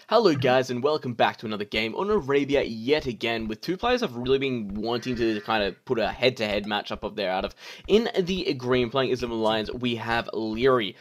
Hello guys and welcome back to another game on Arabia yet again with two players I've really been wanting to kind of put a head-to-head matchup up there out of. In the green playing is the Malians, we have Liereyy.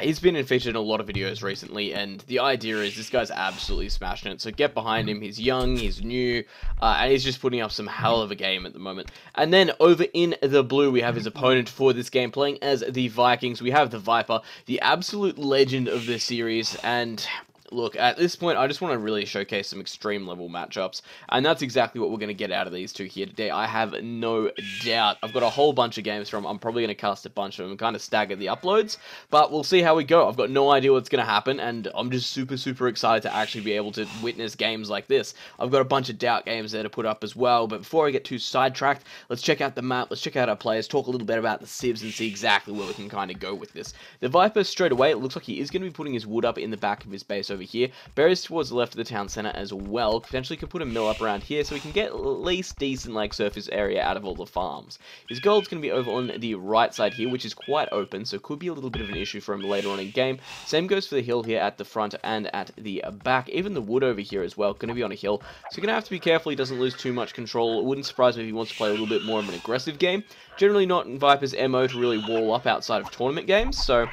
He's been featured in a lot of videos recently and the idea is this guy's absolutely smashing it, so get behind him. He's young, he's new, and he's just putting up some hell of a game at the moment. And then over in the blue we have his opponent for this game playing as the Vikings. We have TheViper, the absolute legend of this series, and look, at this point, I just want to really showcase some extreme level matchups, and that's exactly what we're going to get out of these two here today. I have no doubt. I've got a whole bunch of games from. I'm probably going to cast a bunch of them and kind of stagger the uploads, but we'll see how we go. I've got no idea what's going to happen, and I'm just super excited to actually be able to witness games like this. I've got a bunch of doubt games there to put up as well, but before I get too sidetracked, let's check out the map, let's check out our players, talk a little bit about the civs, and see exactly where we can kind of go with this. The Viper, straight away, it looks like he is going to be putting his wood up in the back of his base over here. Berries towards the left of the town center as well. Potentially could put a mill up around here so we can get at least decent like surface area out of all the farms. His gold's going to be over on the right side here, which is quite open, so could be a little bit of an issue for him later on in game. Same goes for the hill here at the front and at the back. Even the wood over here as well, going to be on a hill, so you're going to have to be careful he doesn't lose too much control. It wouldn't surprise me if he wants to play a little bit more of an aggressive game. Generally not in Viper's MO to really wall up outside of tournament games, so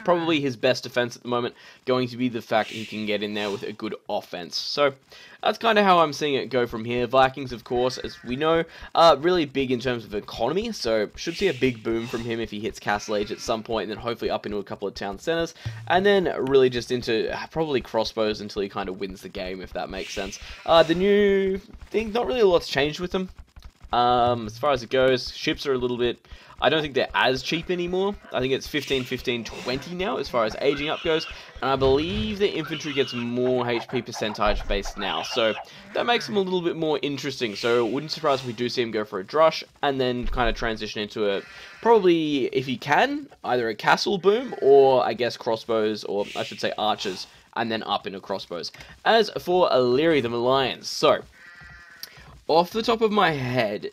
probably his best defense at the moment going to be the fact he can get in there with a good offense. So that's kind of how I'm seeing it go from here. Vikings, of course, as we know, are really big in terms of economy, so should see a big boom from him if he hits Castle Age at some point, and then hopefully up into a couple of town centers, and then really just into probably crossbows until he kind of wins the game, if that makes sense. The new thing, not really a lot's changed with them. As far as it goes, ships are a little bit, I don't think they're as cheap anymore. I think it's 15, 15, 20 now as far as aging up goes. And I believe the infantry gets more HP percentage based now. So that makes them a little bit more interesting. So it wouldn't surprise if we do see him go for a drush and then kind of transition into a, probably, if he can, either a castle boom or I guess crossbows, or I should say archers, and then up into crossbows. As for Liereyy, the Malians, so off the top of my head,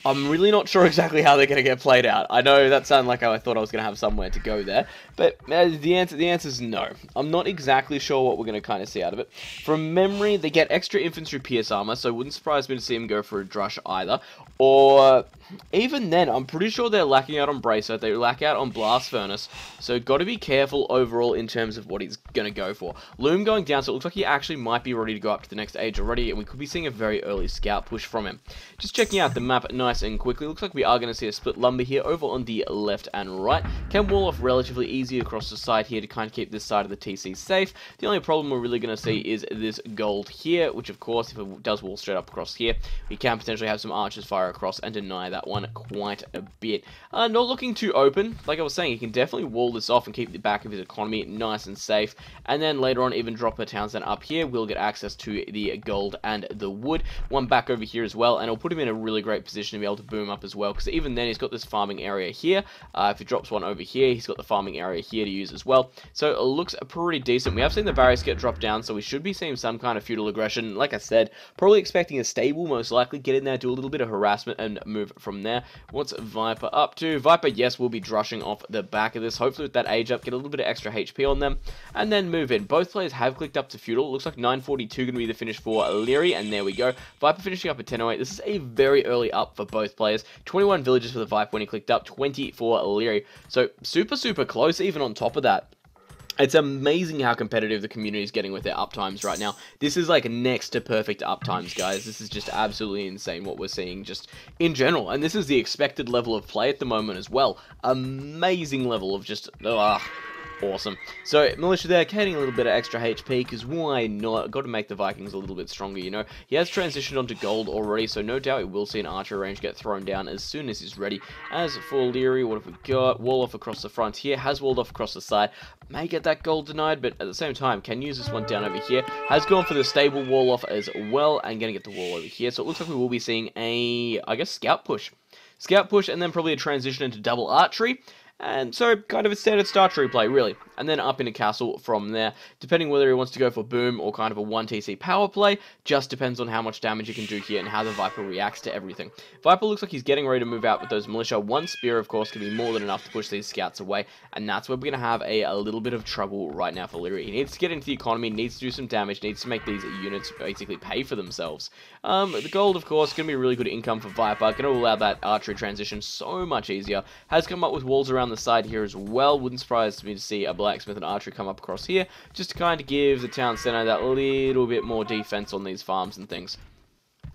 I'm really not sure exactly how they're going to get played out. I know that sounded like I thought I was going to have somewhere to go there, but the answer is no. I'm not exactly sure what we're going to kind of see out of it. From memory, they get extra infantry pierce armor, so it wouldn't surprise me to see him go for a drush either. Or even then, I'm pretty sure they're lacking out on bracer, they lack out on blast furnace, so got to be careful overall in terms of what he's going to go for. Loom going down, so it looks like he actually might be ready to go up to the next age already, and we could be seeing a very early scout push from him. Just checking out the map nice and quickly, looks like we are going to see a split lumber here over on the left and right. Can wall off relatively easy across the side here to kind of keep this side of the TC safe. The only problem we're really going to see is this gold here, which of course, if it does wall straight up across here, we can potentially have some archers fire across and deny that one quite a bit. Not looking too open. Like I was saying, he can definitely wall this off and keep the back of his economy nice and safe, and then later on even drop a town center up here. We'll get access to the gold and the wood. One back over here as well, and it'll put him in a really great position to be able to boom up as well, because even then he's got this farming area here. If he drops one over here, he's got the farming area here to use as well, so it looks pretty decent. We have seen the barriers get dropped down, so we should be seeing some kind of feudal aggression. Like I said, probably expecting a stable, most likely get in there, do a little bit of harassment and move from there. What's Viper up to? Viper, yes, will be drushing off the back of this, hopefully with that age up, get a little bit of extra HP on them, and then move in. Both players have clicked up to feudal. Looks like 942 going to be the finish for Liereyy, and there we go. Viper finishing up at 1008. This is a very early up for both players. 21 villages for the Viper when he clicked up, 20 for Liereyy. So super close even on top of that. It's amazing how competitive the community is getting with their uptimes right now. This is like next to perfect uptimes, guys. This is just absolutely insane what we're seeing just in general. And this is the expected level of play at the moment as well. Amazing level of just, awesome. So, Militia there, getting a little bit of extra HP, because why not? Got to make the Vikings a little bit stronger, you know. He has transitioned onto gold already, so no doubt we will see an archer range get thrown down as soon as he's ready. As for Liereyy, what have we got? Wall off across the front here, has walled off across the side. May get that gold denied, but at the same time, can use this one down over here. Has gone for the stable wall off as well, and going to get the wall over here. So it looks like we will be seeing a, I guess, scout push. Scout push, and then probably a transition into double archery. And so, kind of a standard Star Tree play, really. And then up into Castle from there, depending whether he wants to go for Boom or kind of a 1TC power play, just depends on how much damage you can do here and how the Viper reacts to everything. Viper looks like he's getting ready to move out with those Militia. One Spear, of course, can be more than enough to push these scouts away, and that's where we're going to have a little bit of trouble right now for Liereyy. He needs to get into the economy, needs to do some damage, needs to make these units basically pay for themselves. The gold, of course, going to be a really good income for Viper, going to allow that archery transition so much easier. Has come up with walls around the side here as well. Wouldn't surprise me to see a blacksmith and archery come up across here, just to kind of give the town center that little bit more defense on these farms and things.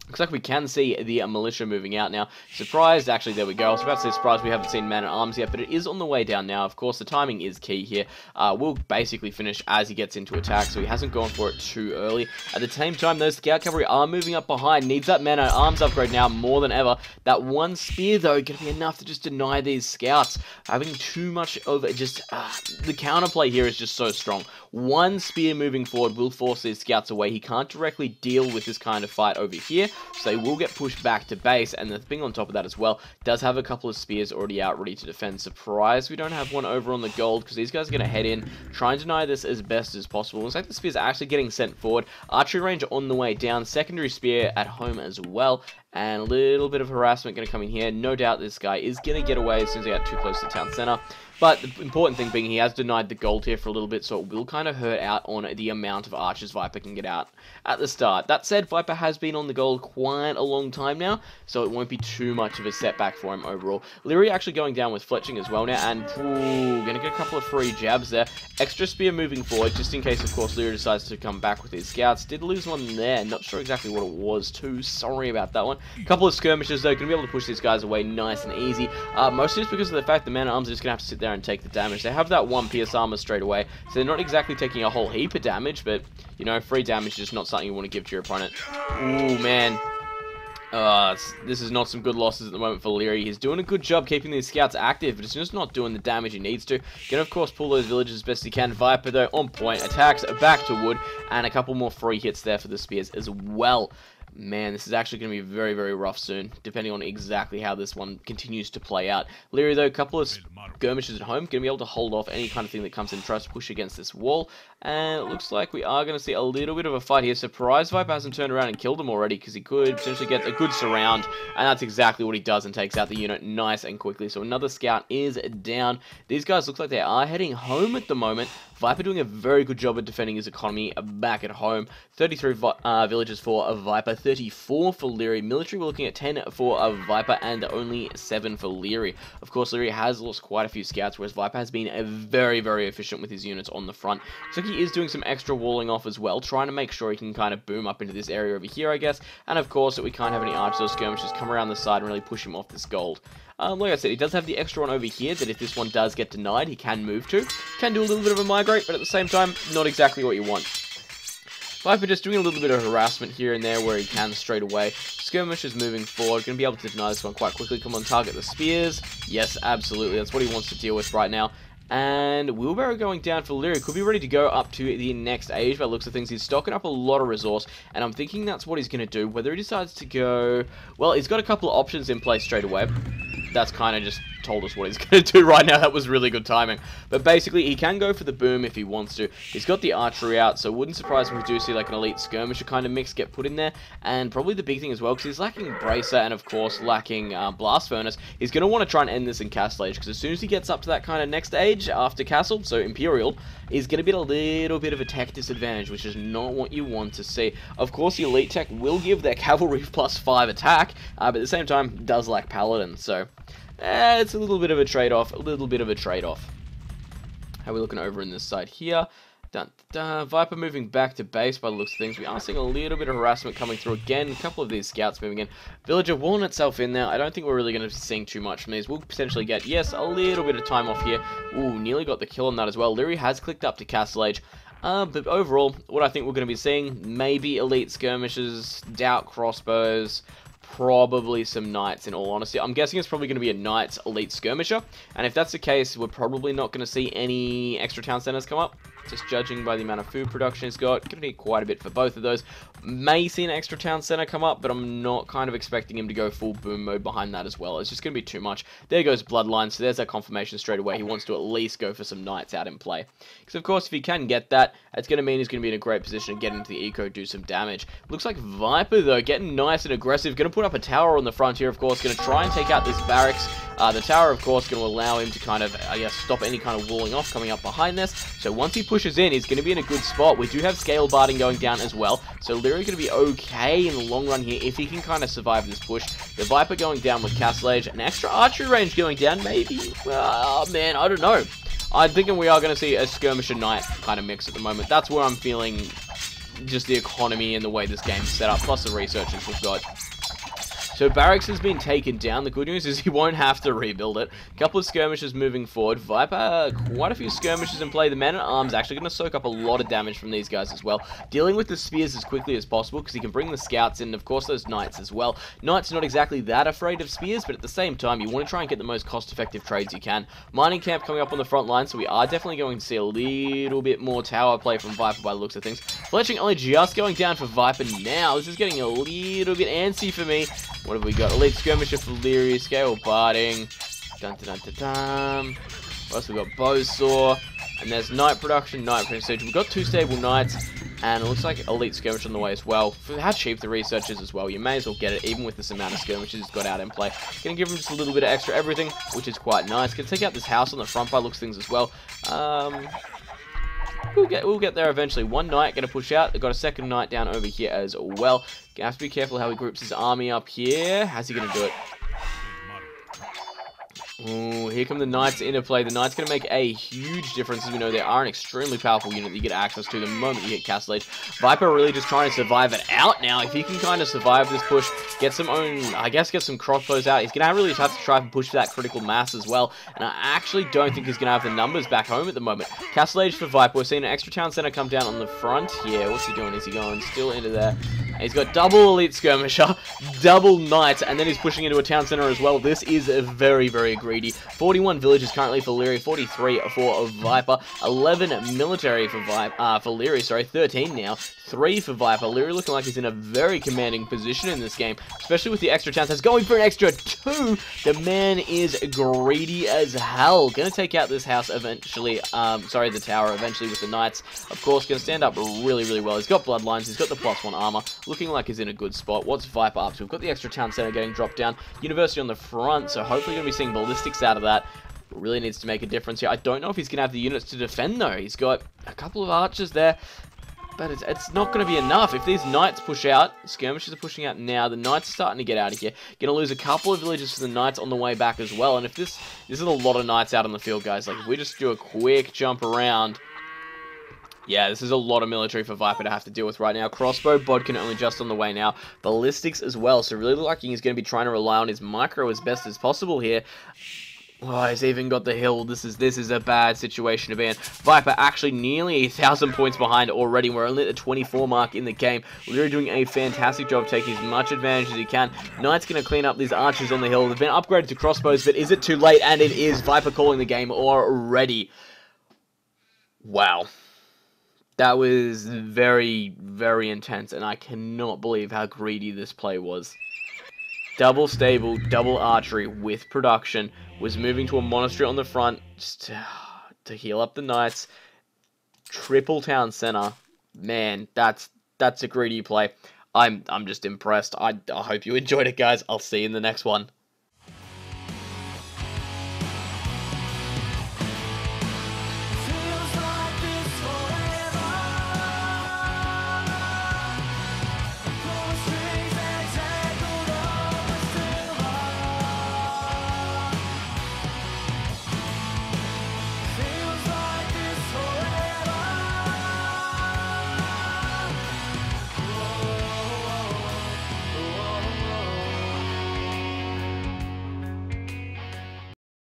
Looks like we can see the militia moving out now. Surprised, actually, there we go. I was about to say surprised we haven't seen man-at-arms yet, but it is on the way down now. Of course, the timing is key here. We'll basically finish as he gets into attack, so he hasn't gone for it too early. At the same time, those scout cavalry are moving up behind. Needs that man-at-arms upgrade now more than ever. That one spear, though, going to be enough to just deny these scouts. Having too much of it, just the counterplay here is just so strong. One spear moving forward will force these scouts away. He can't directly deal with this kind of fight over here, so they will get pushed back to base. And the thing on top of that as well, does have a couple of spears already out ready to defend. Surprise, we don't have one over on the gold, because these guys are going to head in, try and deny this as best as possible. Looks like the spears are actually getting sent forward. Archery range on the way down, secondary spear at home as well. And a little bit of harassment going to come in here. No doubt this guy is going to get away as soon as he got too close to the town center. But the important thing being he has denied the gold here for a little bit, so it will kind of hurt out on the amount of archers Viper can get out at the start. That said, Viper has been on the gold quite a long time now, so it won't be too much of a setback for him overall. Liereyy actually going down with fletching as well now, and going to get a couple of free jabs there. Extra spear moving forward, just in case, of course, Liereyy decides to come back with his scouts. Did lose one there, not sure exactly what it was too. Sorry about that one. A couple of skirmishes, though, going to be able to push these guys away nice and easy. Mostly just because of the fact the man-at-arms are just going to have to sit there and take the damage. They have that one pierce armor straight away, so they're not exactly taking a whole heap of damage, but, you know, free damage is just not something you want to give to your opponent. Ooh, man. This is not some good losses at the moment for Liereyy. He's doing a good job keeping these scouts active, but it's just not doing the damage he needs to. Gonna, of course, pull those villages as best he can. Viper, though, on point. Attacks back to wood, and a couple more free hits there for the spears as well. Man, this is actually going to be very, very rough soon, depending on exactly how this one continues to play out. Liereyy, though, a couple of skirmishes at home, going to be able to hold off any kind of thing that comes in, tries to push against this wall, and it looks like we are going to see a little bit of a fight here. Surprise Viper hasn't turned around and killed him already, because he could potentially get a good surround, and that's exactly what he does, and takes out the unit nice and quickly. So another scout is down. These guys look like they are heading home at the moment. Viper doing a very good job of defending his economy back at home. 33 villages for Viper, 34 for Liereyy. Military, we're looking at 10 for Viper and only 7 for Liereyy. Of course, Liereyy has lost quite a few scouts, whereas Viper has been very, very efficient with his units on the front. So he is doing some extra walling off as well, trying to make sure he can kind of boom up into this area over here, I guess. And of course, that we can't have any archers or skirmishers come around the side and really push him off this gold. Like I said, he does have the extra one over here that if this one does get denied, he can move to. Can do a little bit of a migrate, but at the same time, not exactly what you want. Viper just doing a little bit of harassment here and there where he can straight away. Skirmish is moving forward, going to be able to deny this one quite quickly. Come on, target the spears. Yes, absolutely, that's what he wants to deal with right now. And Wheelbarrow going down for Liereyy. Could be ready to go up to the next age by the looks of things. He's stocking up a lot of resource, and I'm thinking that's what he's going to do. Whether he decides to go... Well, he's got a couple of options in place straight away. That's kind of just told us what he's going to do right now. That was really good timing. But basically, he can go for the boom if he wants to. He's got the archery out, so it wouldn't surprise me if we do see like an elite skirmisher kind of mix get put in there. And probably the big thing as well, because he's lacking Bracer and, of course, lacking Blast Furnace, he's going to want to try and end this in Castle Age, because as soon as he gets up to that kind of next age after Castle, so Imperial, he's going to be a little bit of a tech disadvantage, which is not what you want to see. Of course, the elite tech will give their cavalry +5 attack, but at the same time, does lack Paladin, so... it's a little bit of a trade-off, How are we looking over in this side here? Viper moving back to base by the looks of things. We are seeing a little bit of harassment coming through again. A couple of these scouts moving in. Villager walling itself in there. I don't think we're really going to be seeing too much from these. We'll potentially get, yes, a little bit of time off here. Ooh, nearly got the kill on that as well. Liereyy has clicked up to Castle Age. But overall, what I think we're going to be seeing, maybe elite skirmishes, doubt crossbows, probably some knights, in all honesty. I'm guessing it's probably going to be a knight's elite skirmisher, and if that's the case, we're probably not going to see any extra town centers come up. Just judging by the amount of food production he's got, going to need quite a bit for both of those. May see an extra town center come up, but I'm not kind of expecting him to go full boom mode behind that as well. It's just going to be too much. There goes Bloodline, so there's that confirmation straight away. He wants to at least go for some knights out in play. Because, of course, if he can get that, it's going to mean he's going to be in a great position to get into the eco, do some damage. Looks like Viper, though, getting nice and aggressive. Going to put up a tower on the front here, of course. Going to try and take out this barracks. The tower, of course, going to allow him to kind of, I guess, stop any kind of walling off coming up behind this. So once he pushes in, he's going to be in a good spot. We do have scale barding going down as well. So Lierey's going to be okay in the long run here if he can kind of survive this push. The Viper going down with Castle Age. An extra archery range going down, maybe? Oh, man, I don't know. I'm thinking we are going to see a Skirmisher Knight kind of mix at the moment. That's where I'm feeling just the economy and the way this game's set up, plus the researchers we've got. So Barracks has been taken down. The good news is he won't have to rebuild it. A couple of skirmishes moving forward. Viper, quite a few skirmishes in play. The Man-at-Arms actually going to soak up a lot of damage from these guys as well. Dealing with the spears as quickly as possible because he can bring the scouts in, and of course those knights as well. Knights not exactly that afraid of spears, but at the same time you want to try and get the most cost-effective trades you can. Mining camp coming up on the front line, so we are definitely going to see a little bit more tower play from Viper by the looks of things. Fletching only just going down for Viper now. This is getting a little bit antsy for me. What have we got? Elite Skirmisher for Liereyy, Scale Barding. Dun dun dun dun dun. What else we got? Bowsaw. And there's Knight Production, Knight Prestige. We've got 2 stable Knights. And it looks like Elite Skirmish on the way as well. For how cheap the research is as well, you may as well get it, even with this amount of skirmishes he's got out in play. Gonna give him just a little bit of extra everything, which is quite nice. Gonna take out this house on the front by looks things as well. We'll get there eventually. One knight going to push out. They've got a second knight down over here as well. Gonna have to be careful how he groups his army up here. How's he going to do it? Ooh, here come the knights into play. The knights going to make a huge difference. As we know, they are an extremely powerful unit that you get access to the moment you hit Castle Age. Viper really just trying to survive it out now. If he can kind of survive this push, get some get some crossbows out, he's going to really have to try and push for that critical mass as well. And I actually don't think he's going to have the numbers back home at the moment. Castle Age for Viper. We're seeing an extra town center come down on the front here. What's he doing? Is he going still into there? And he's got double Elite Skirmisher, double Knights, and then he's pushing into a town center as well. This is very, very greedy. 41 villages currently for Liereyy, 43 for Viper, 11 military for Liereyy, sorry, 13 now, 3 for Viper. Liereyy looking like he's in a very commanding position in this game, especially with the extra town centers. Going for an extra 2. The man is greedy as hell. Gonna take out this house eventually, the tower eventually with the Knights. Of course, gonna stand up really, really well. He's got bloodlines, he's got the +1 armor, looking like he's in a good spot. What's Viper up to? We've got the extra town center getting dropped down, University on the front, so hopefully gonna be seeing ballistics out of that. Really needs to make a difference here. I don't know if he's gonna have the units to defend though. He's got a couple of archers there, but it's not going to be enough. If these knights push out, skirmishers are pushing out now, the knights are starting to get out of here. Going to lose a couple of villages to the knights on the way back as well. And if this is a lot of knights out on the field, guys. Like, if we just do a quick jump around, yeah, this is a lot of military for Viper to have to deal with right now. Crossbow, Bodkin only just on the way now. Ballistics as well. So really looking he's going to be trying to rely on his micro as best as possible here. Oh, he's even got the hill. This is a bad situation to be in. Viper actually nearly 1,000 points behind already. We're only at the 24 mark in the game. Liereyy doing a fantastic job taking as much advantage as he can. Knight's going to clean up these archers on the hill. They've been upgraded to crossbows, but is it too late? And it is. Viper calling the game already. Wow. That was very, very intense, and I cannot believe how greedy this play was. Double stable, double archery with production. Was moving to a monastery on the front just to heal up the knights. Triple town center. Man, that's a greedy play. I'm just impressed. I hope you enjoyed it, guys. I'll see you in the next one.